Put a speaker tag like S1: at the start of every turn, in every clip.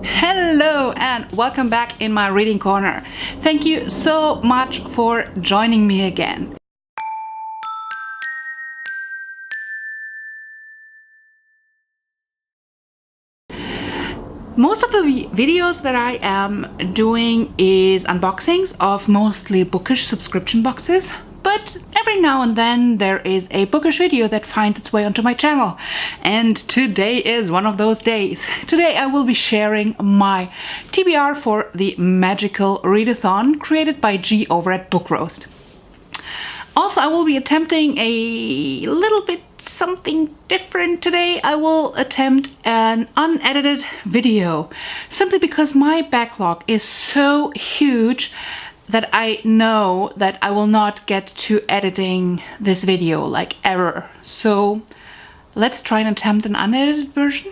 S1: Hello and welcome back in my reading corner. Thank you so much for joining me again. Most of the videos that I am doing is unboxings of mostly bookish subscription boxes, but every now and then there is a bookish video that finds its way onto my channel, and today is one of those days. Today I will be sharing my TBR for the magical readathon created by G over at Book Roast. Also, I will be attempting a little bit something different today. I will attempt an unedited video simply because my backlog is so huge that I know that I will not get to editing this video like ever. So let's try and attempt an unedited version.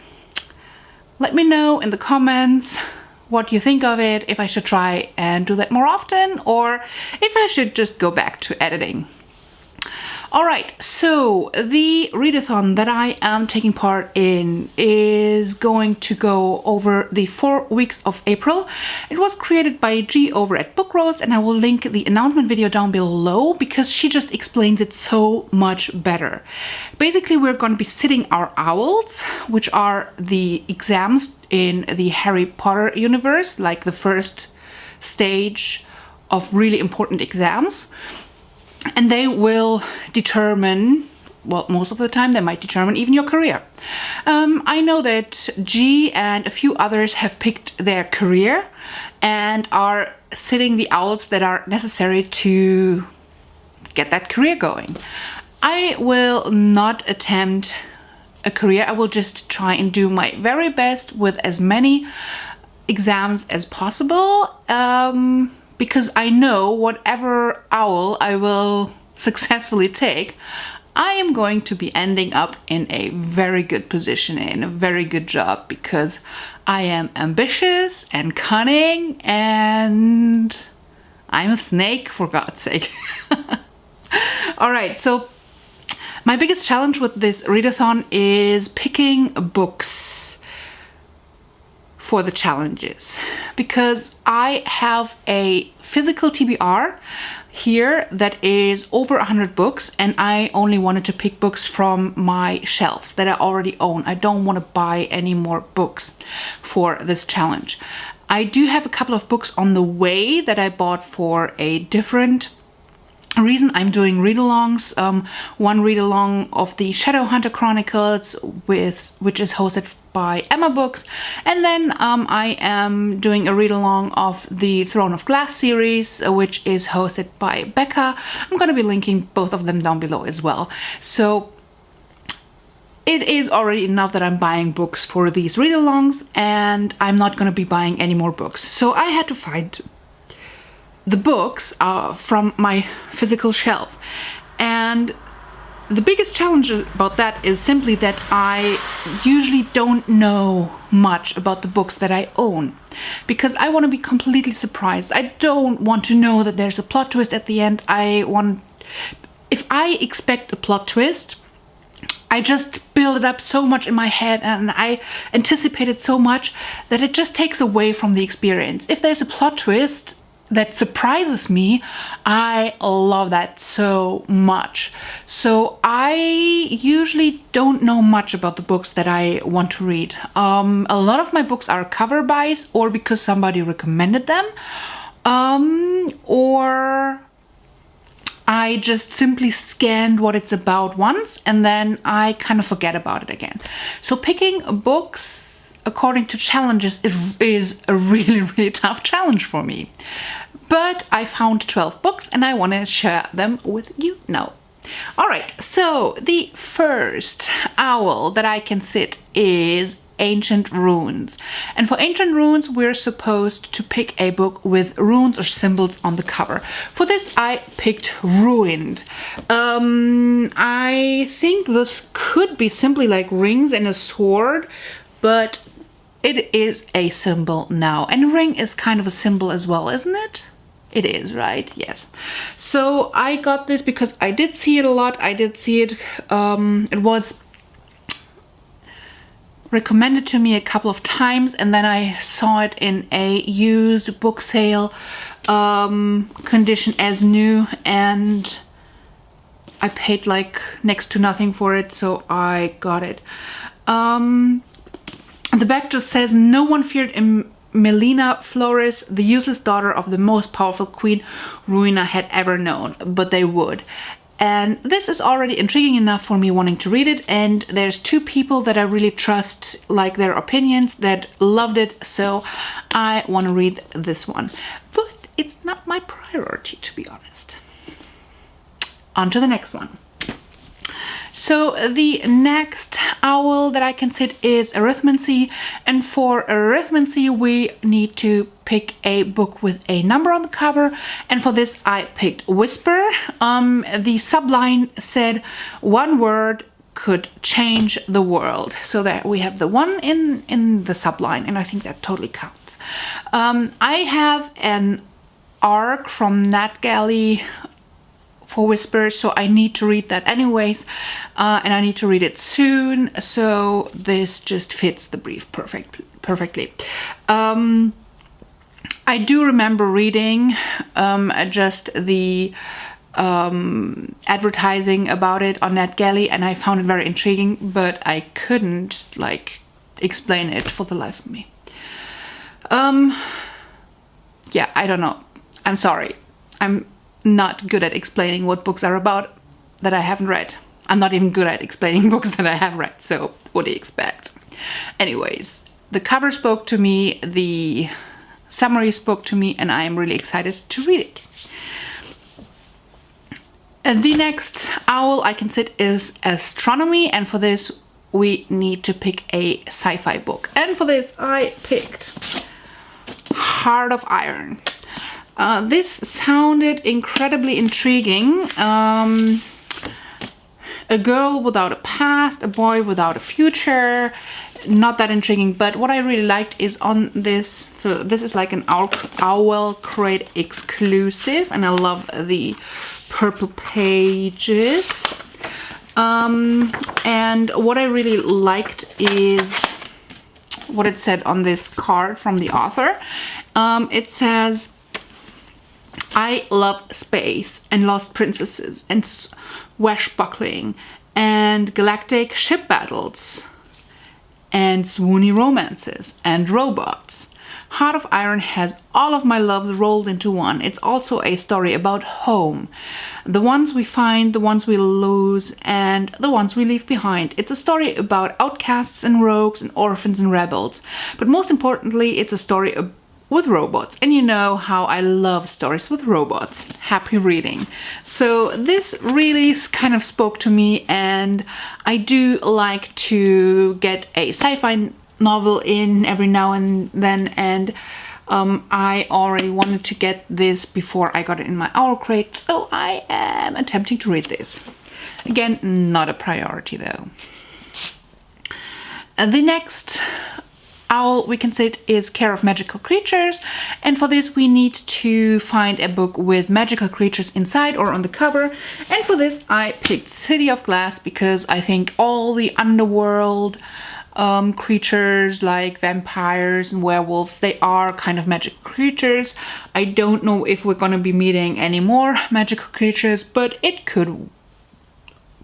S1: Let me know in the comments what you think of it, if I should try and do that more often or if I should just go back to editing. Alright, so the readathon that I am taking part in is going to go over the 4 weeks of April. It was created by G over at Book Roast, and I will link the announcement video down below because she just explains it so much better. Basically, we're going to be sitting our O.W.L.s, which are the exams in the Harry Potter universe, like the first stage of really important exams. And they will determine, well, most of the time they might determine even your career. I know that G and a few others have picked their career and are sitting the O.W.L.s that are necessary to get that career going. I will not attempt a career. I will just try and do my very best with as many exams as possible. Because I know whatever O.W.L. I will successfully take, I am going to be ending up in a very good position, in a very good job, because I am ambitious and cunning and I'm a snake, for God's sake. Alright, so my biggest challenge with this readathon is picking books for the challenges, because I have a physical TBR here that is over 100 books, and I only wanted to pick books from my shelves that I already own. I don't want to buy any more books for this challenge. I do have a couple of books on the way that I bought for a different reason. I'm doing read-alongs. One read-along of the Shadowhunter Chronicles, which is hosted by Emma Books, and then I am doing a read-along of the Throne of Glass series, which is hosted by Becca. I'm going to be linking both of them down below as well. So it is already enough that I'm buying books for these read-alongs, and I'm not going to be buying any more books. So I had to find the books from my physical shelf, and the biggest challenge about that is simply that I usually don't know much about the books that I own, because I want to be completely surprised. I don't want to know that there's a plot twist at the end. If I expect a plot twist, I just build it up so much in my head and I anticipate it so much that it just takes away from the experience. If there's a plot twist that surprises me, I love that so much. So I usually don't know much about the books that I want to read. A lot of my books are cover buys or because somebody recommended them, or I just simply scanned what it's about once and then I kind of forget about it again. So picking books according to challenges is a really, really tough challenge for me. But I found 12 books and I want to share them with you now. Alright, so the first O.W.L. that I can sit is Ancient Runes. And for Ancient Runes, we're supposed to pick a book with runes or symbols on the cover. For this, I picked Ruined. I think this could be simply like rings and a sword, but it is a symbol now. And ring is kind of a symbol as well, isn't it? It is, right? Yes. So I got this because I did see it a lot. I did see it. It was recommended to me a couple of times, and then I saw it in a used book sale condition as new, and I paid like next to nothing for it, so I got it. The back just says, no one feared Melina Flores, the useless daughter of the most powerful queen Ruina had ever known, but they would. And this is already intriguing enough for me wanting to read it, and there's two people that I really trust, like their opinions, that loved it, so I want to read this one. But it's not my priority, to be honest. On to the next one. So the next owl that I can sit is Arithmancy, and for Arithmancy we need to pick a book with a number on the cover, and for this I picked Whisper. The subline said, one word could change the world, so that we have the one in the subline, and I think that totally counts. I have an arc from NetGalley for Whisper, so I need to read that anyways, and I need to read it soon, so this just fits the brief perfectly. I do remember reading just the advertising about it on NetGalley, and I found it very intriguing, but I couldn't like explain it for the life of me. Yeah, I don't know. I'm sorry. I'm not good at explaining what books are about that I haven't read. I'm not even good at explaining books that I have read, so what do you expect? Anyways, the cover spoke to me, the summary spoke to me, and I am really excited to read it. The next owl I can sit is Astronomy, and for this we need to pick a sci-fi book. And for this I picked Heart of Iron. This sounded incredibly intriguing. A girl without a past, a boy without a future. Not that intriguing, but what I really liked is on this, so this is like an Owl Crate exclusive, and I love the purple pages. And what I really liked is what it said on this card from the author. It says, I love space and lost princesses and swashbuckling and galactic ship battles and swoony romances and robots. Heart of Iron has all of my loves rolled into one. It's also a story about home. The ones we find, the ones we lose, and the ones we leave behind. It's a story about outcasts and rogues and orphans and rebels. But most importantly, it's a story with robots, and you know how I love stories with robots. Happy reading. So this really kind of spoke to me, and I do like to get a sci-fi novel in every now and then, and I already wanted to get this before I got it in my Owl Crate, so I am attempting to read this. Again, not a priority though. The next owl we can sit is Care of Magical Creatures, and for this we need to find a book with magical creatures inside or on the cover, and for this I picked City of Glass because I think all the underworld creatures like vampires and werewolves, they are kind of magical creatures. I don't know if we're gonna be meeting any more magical creatures, but it could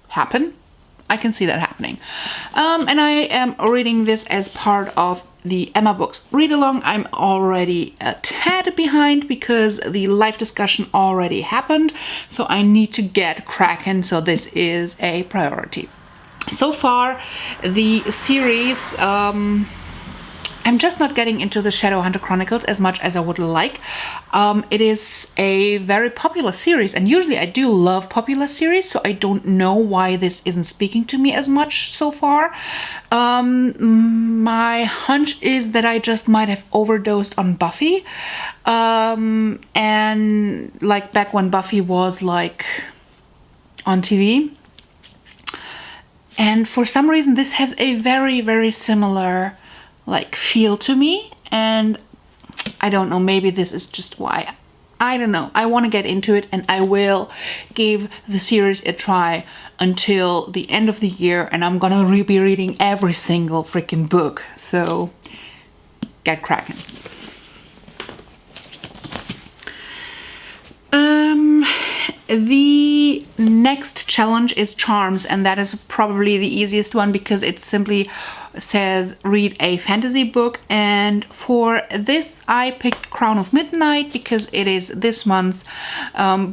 S1: happen. I can see that happening. And I am reading this as part of the Emma Books read along. I'm already a tad behind because the live discussion already happened, so I need to get cracking, so this is a priority. So far, the series, I'm just not getting into the Shadowhunter Chronicles as much as I would like. It is a very popular series, and usually I do love popular series, so I don't know why this isn't speaking to me as much so far. My hunch is that I just might have overdosed on Buffy, and like back when Buffy was like on TV. And for some reason this has a very, very similar like feel to me, and I don't know, maybe this is just why I don't know. I want to get into it, and I will give the series a try until the end of the year, and I'm gonna be reading every single freaking book. So get cracking. The next challenge is charms, and that is probably the easiest one because it simply says read a fantasy book. And for this I picked Crown of Midnight because it is this month's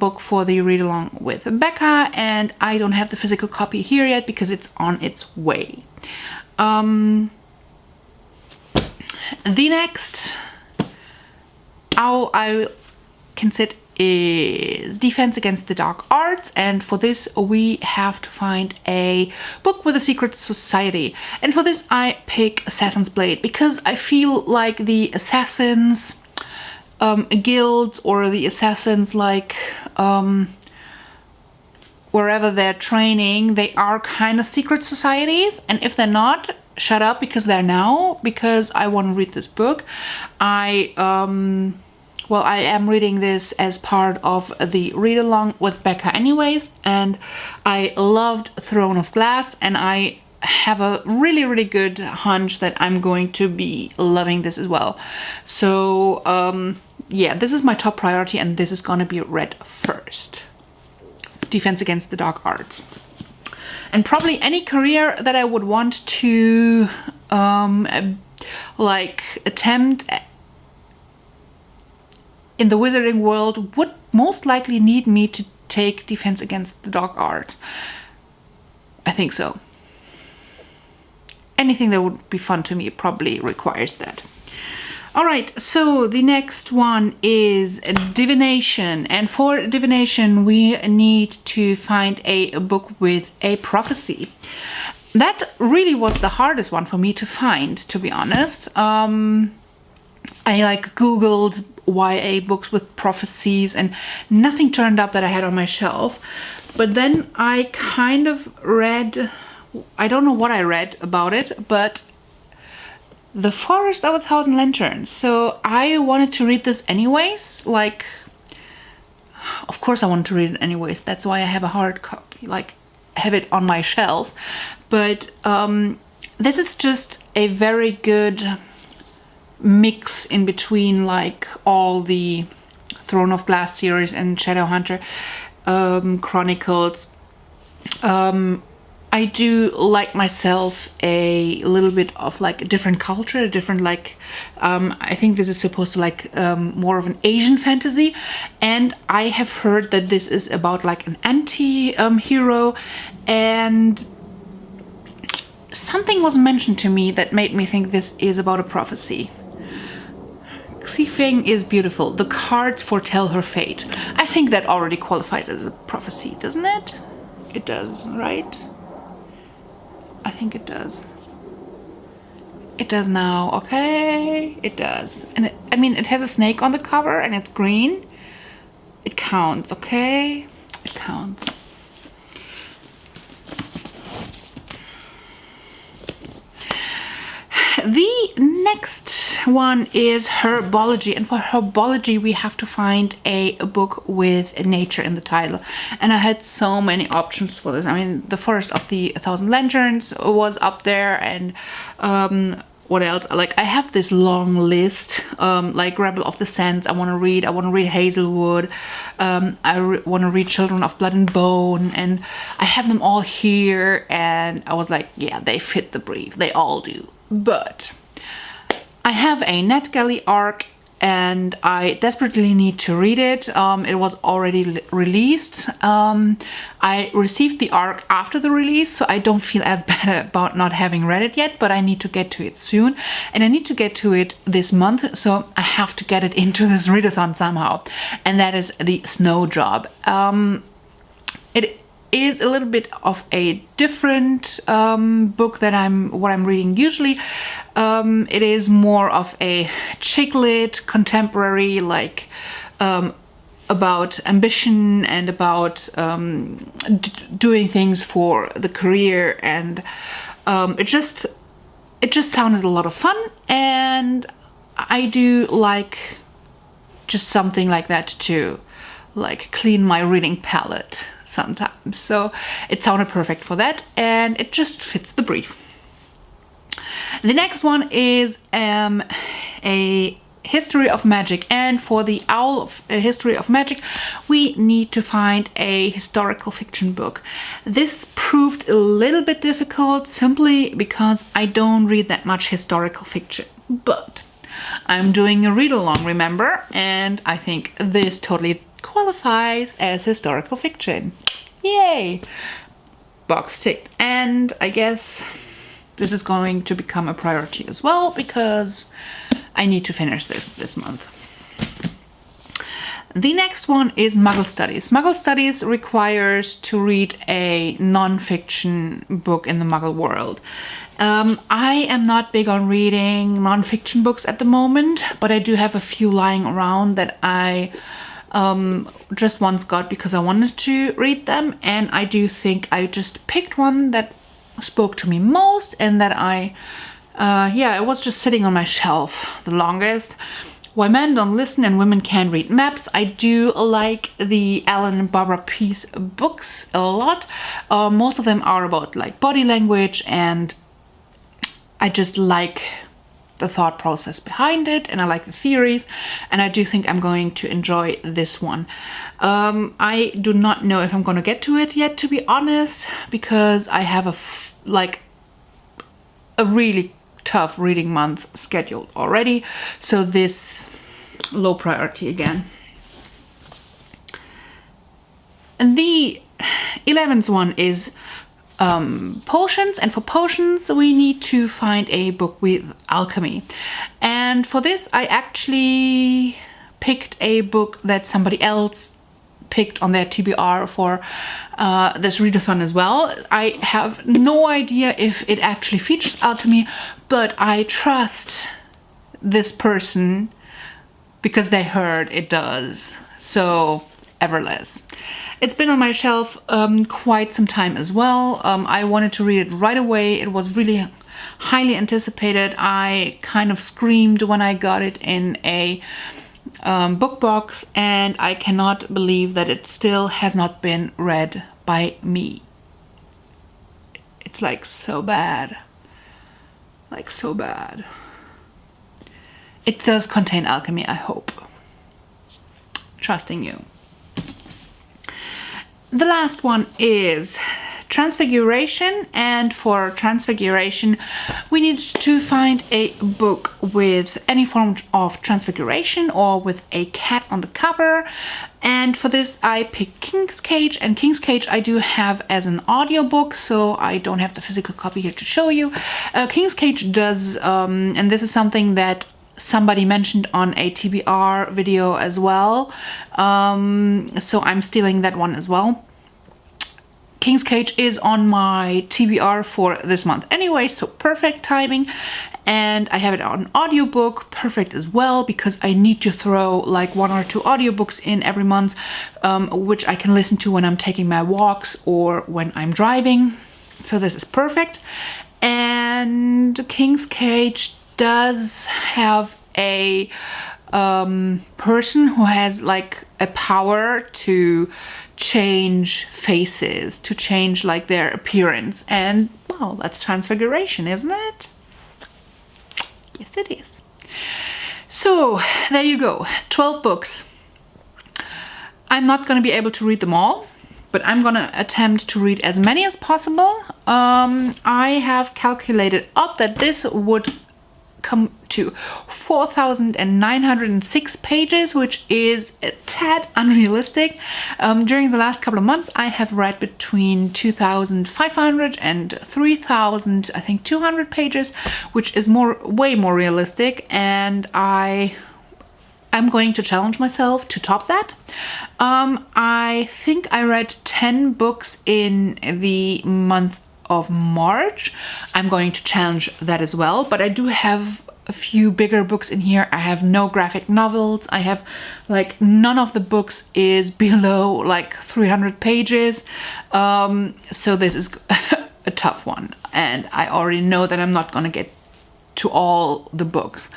S1: book for the read along with Becca, and I don't have the physical copy here yet because it's on its way. The next owl I can sit is Defense Against the Dark Arts, and for this we have to find a book with a secret society, and for this I pick Assassin's Blade because I feel like the assassins guilds or the assassins like wherever they're training, they are kind of secret societies, and if they're not, shut up because they're now, because I want to read this book. Well, I am reading this as part of the read-along with Becca anyways, and I loved Throne of Glass, and I have a really, really good hunch that I'm going to be loving this as well. So, yeah, this is my top priority, and this is gonna be read first. Defense Against the Dark Arts. And probably any career that I would want to, like, attempt in the wizarding world would most likely need me to take Defense Against the Dark Arts. I think so. Anything that would be fun to me probably requires that. Alright, so the next one is Divination, and for Divination we need to find a book with a prophecy. That really was the hardest one for me to find, to be honest. I like googled YA books with prophecies and nothing turned up that I had on my shelf. But then I kind of read, I don't know what I read about it, but The Forest of a Thousand Lanterns. So I wanted to read this anyways, like, of course I wanted to read it anyways. That's why I have a hard copy, like, have it on my shelf. But this is just a very good mix in between like all the Throne of Glass series and Shadowhunter Chronicles. I do like myself a little bit of like a different culture, different like I think this is supposed to like more of an Asian fantasy, and I have heard that this is about like an anti-hero, and something was mentioned to me that made me think this is about a prophecy. Xifeng is beautiful. The cards foretell her fate. I think that already qualifies as a prophecy, doesn't it? It does, right? I think it does. It does now, okay? It does. And I mean, it has a snake on the cover and it's green. It counts, okay? It counts. The next one is Herbology, and for Herbology we have to find a book with nature in the title, and I had so many options for this. I mean, The Forest of the Thousand Lanterns was up there, and what else? Like, I have this long list, like Rebel of the Sands I want to read. I want to read Hazelwood. I want to read Children of Blood and Bone, and I have them all here, and I was like, yeah, they fit the brief. They all do. But I have a NetGalley arc and I desperately need to read it. It was already released. I received the arc after the release, so I don't feel as bad about not having read it yet, but I need to get to it soon. And I need to get to it this month, so I have to get it into this readathon somehow. And that is The Snow Job. It is a little bit of a different book than what I'm reading usually. It is more of a chick lit, contemporary, like about ambition and about doing things for the career, and it just sounded a lot of fun, and I do like just something like that to like clean my reading palette sometimes. So it sounded perfect for that, and it just fits the brief. The next one is a history of magic, and for the Owl of History of Magic we need to find a historical fiction book. This proved a little bit difficult simply because I don't read that much historical fiction, but I'm doing a read along, remember, and I think this totally qualifies as historical fiction. Yay! Box ticked. And I guess this is going to become a priority as well because I need to finish this month. The next one is Muddled Studies. Muddled Studies requires to read a non-fiction book in the Muggle world. I am not big on reading non-fiction books at the moment, but I do have a few lying around that I just once got because I wanted to read them, and I do think I just picked one that spoke to me most, and that it was just sitting on my shelf the longest. Why Men Don't Listen and Women Can't Read Maps. I do like the Alan and Barbara Pease books a lot. Most of them are about like body language, and I just like the thought process behind it, and I like the theories, and I do think I'm going to enjoy this one. I do not know if I'm going to get to it yet, to be honest, because I have a really tough reading month scheduled already, so this low priority again. And the 11th one is potions, and for potions we need to find a book with alchemy, and for this I actually picked a book that somebody else picked on their TBR for this readathon as well. I have no idea if it actually features alchemy, but I trust this person because they heard it does. So O.W.L.s. It's been on my shelf quite some time as well. I wanted to read it right away. It was really highly anticipated. I kind of screamed when I got it in a book box, and I cannot believe that it still has not been read by me. It's like so bad. Like so bad. It does contain alchemy, I hope. Trusting you. The last one is Transfiguration, and for Transfiguration we need to find a book with any form of transfiguration or with a cat on the cover, and for this I picked King's Cage, and King's Cage I do have as an audiobook, so I don't have the physical copy here to show you. King's Cage does, and this is something that somebody mentioned on a TBR video as well, so I'm stealing that one as well. King's Cage is on my TBR for this month anyway, so perfect timing. And I have it on audiobook, perfect as well, because I need to throw like 1 or 2 audiobooks in every month, which I can listen to when I'm taking my walks or when I'm driving. So this is perfect. And King's Cage does have a person who has like a power to change faces, to change like their appearance, and well, that's Transfiguration, isn't it? Yes, it is. So there you go, 12 books. I'm not going to be able to read them all, but I'm going to attempt to read as many as possible. I have calculated up that this would come to 4,906 pages, which is a tad unrealistic. During the last couple of months I have read between 2,500 and 3,000, I think 200 pages, which is way more realistic, and I'm going to challenge myself to top that. I think I read 10 books in the month of March. I'm going to challenge that as well, but I do have a few bigger books in here. I have no graphic novels. I have like none of the books is below like 300 pages. So this is a tough one, and I already know that I'm not gonna get to all the books.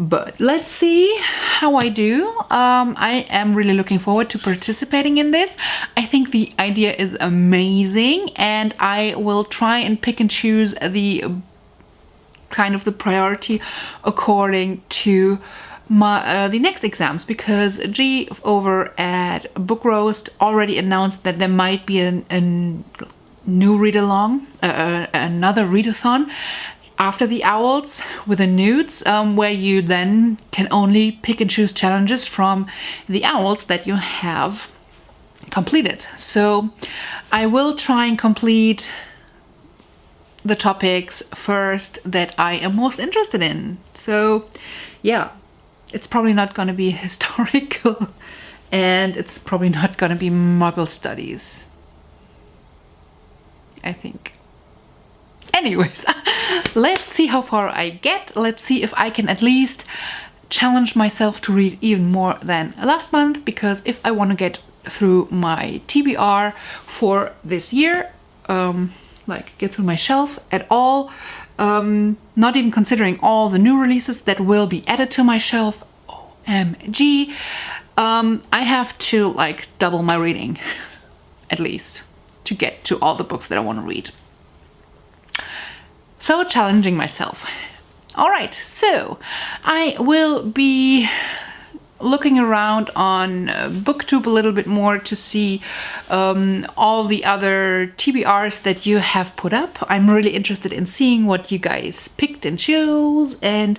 S1: But let's see how I do. I am really looking forward to participating in this. I think the idea is amazing, and I will try and pick and choose the kind of the priority according to my the next exams, because G over at Book Roast already announced that there might be a new read-along, another readathon after the O.W.L.s with the nudes, where you then can only pick and choose challenges from the O.W.L.s that you have completed. So I will try and complete the topics first that I am most interested in. So yeah, it's probably not going to be historical, and it's probably not going to be Muddled Studies, I think. Anyways, let's see how far I get. Let's see if I can at least challenge myself to read even more than last month, because if I want to get through my TBR for this year, like get through my shelf at all, not even considering all the new releases that will be added to my shelf, OMG, I have to like double my reading at least to get to all the books that I want to read. So challenging myself. All right, so I will be looking around on BookTube a little bit more to see all the other TBRs that you have put up. I'm really interested in seeing what you guys picked and chose, and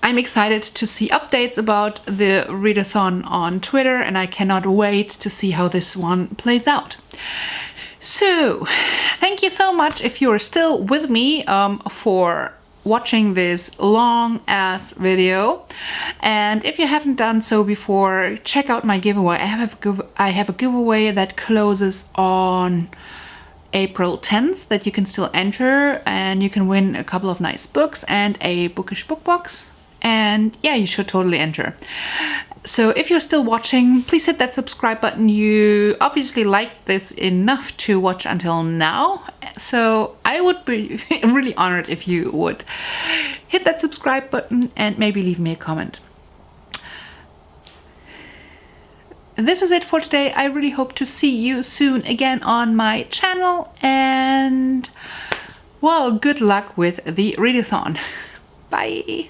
S1: I'm excited to see updates about the readathon on Twitter, and I cannot wait to see how this one plays out. So, thank you so much if you're still with me for watching this long ass video, and if you haven't done so before, check out my giveaway. I have a giveaway that closes on April 10th that you can still enter, and you can win a couple of nice books and a bookish book box, and yeah, you should totally enter. So if you're still watching, please hit that subscribe button. You obviously liked this enough to watch until now, so I would be really honored if you would hit that subscribe button and maybe leave me a comment. This is it for today. I really hope to see you soon again on my channel, and well, good luck with the readathon. Bye!